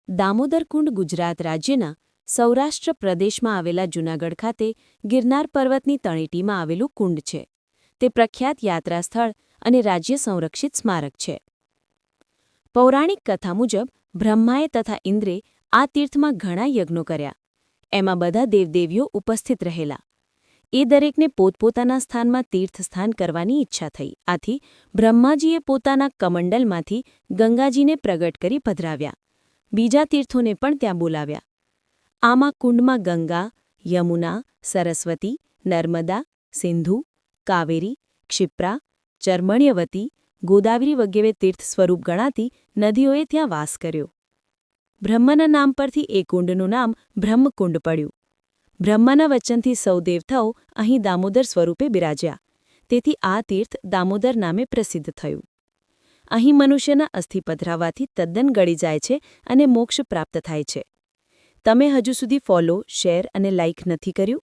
દામોદર કુંડ ગુજરાત રાજ્યના સૌરાષ્ટ્ર પ્રદેશમાં આવેલા જૂનાગઢ ખાતે ગિરનાર પર્વતની તળેટીમાં આવેલું કુંડ છે. તે પ્રખ્યાત યાત્રા સ્થળ અને રાજ્ય સંરક્ષિત સ્મારક છે. પૌરાણિક કથા મુજબ બ્રહ્માએ તથા ઇન્દ્રે આ તીર્થમાં ઘણા યજ્ઞો કર્યા. એમાં બધા દેવદેવીઓ ઉપસ્થિત રહેલા. એ દરેકને પોતપોતાના સ્થાનમાં તીર્થસ્થાન કરવાની ઈચ્છા થઈ. આથી બ્રહ્માજીએ પોતાના કમંડલમાંથી ગંગાજીને પ્રગટ કરી પધરાવ્યા. બીજા તીર્થોને પણ ત્યાં બોલાવ્યા. આમાં કુંડમાં ગંગા, યમુના, સરસ્વતી, નર્મદા, સિંધુ, કાવેરી, ક્ષિપ્રા, ચર્મણ્યવતી, ગોદાવરી વગેરે તીર્થ સ્વરૂપ ગણાતી નદીઓએ ત્યાં વાસ કર્યો. બ્રહ્મના નામ પરથી એ કુંડનું નામ બ્રહ્મકુંડ પડ્યું. બ્રહ્માના વચનથી સૌ દેવતાઓ અહીં દામોદર સ્વરૂપે બિરાજ્યા. તેથી આ તીર્થ દામોદર નામે પ્રસિદ્ધ થયું. અહીં મનુષ્યના અસ્થિ પધરાવવાથી તદ્દન ગળી જાય છે અને મોક્ષ પ્રાપ્ત થાય છે. તમે હજુ સુધી ફોલો, શેર અને લાઇક નથી કર્યું?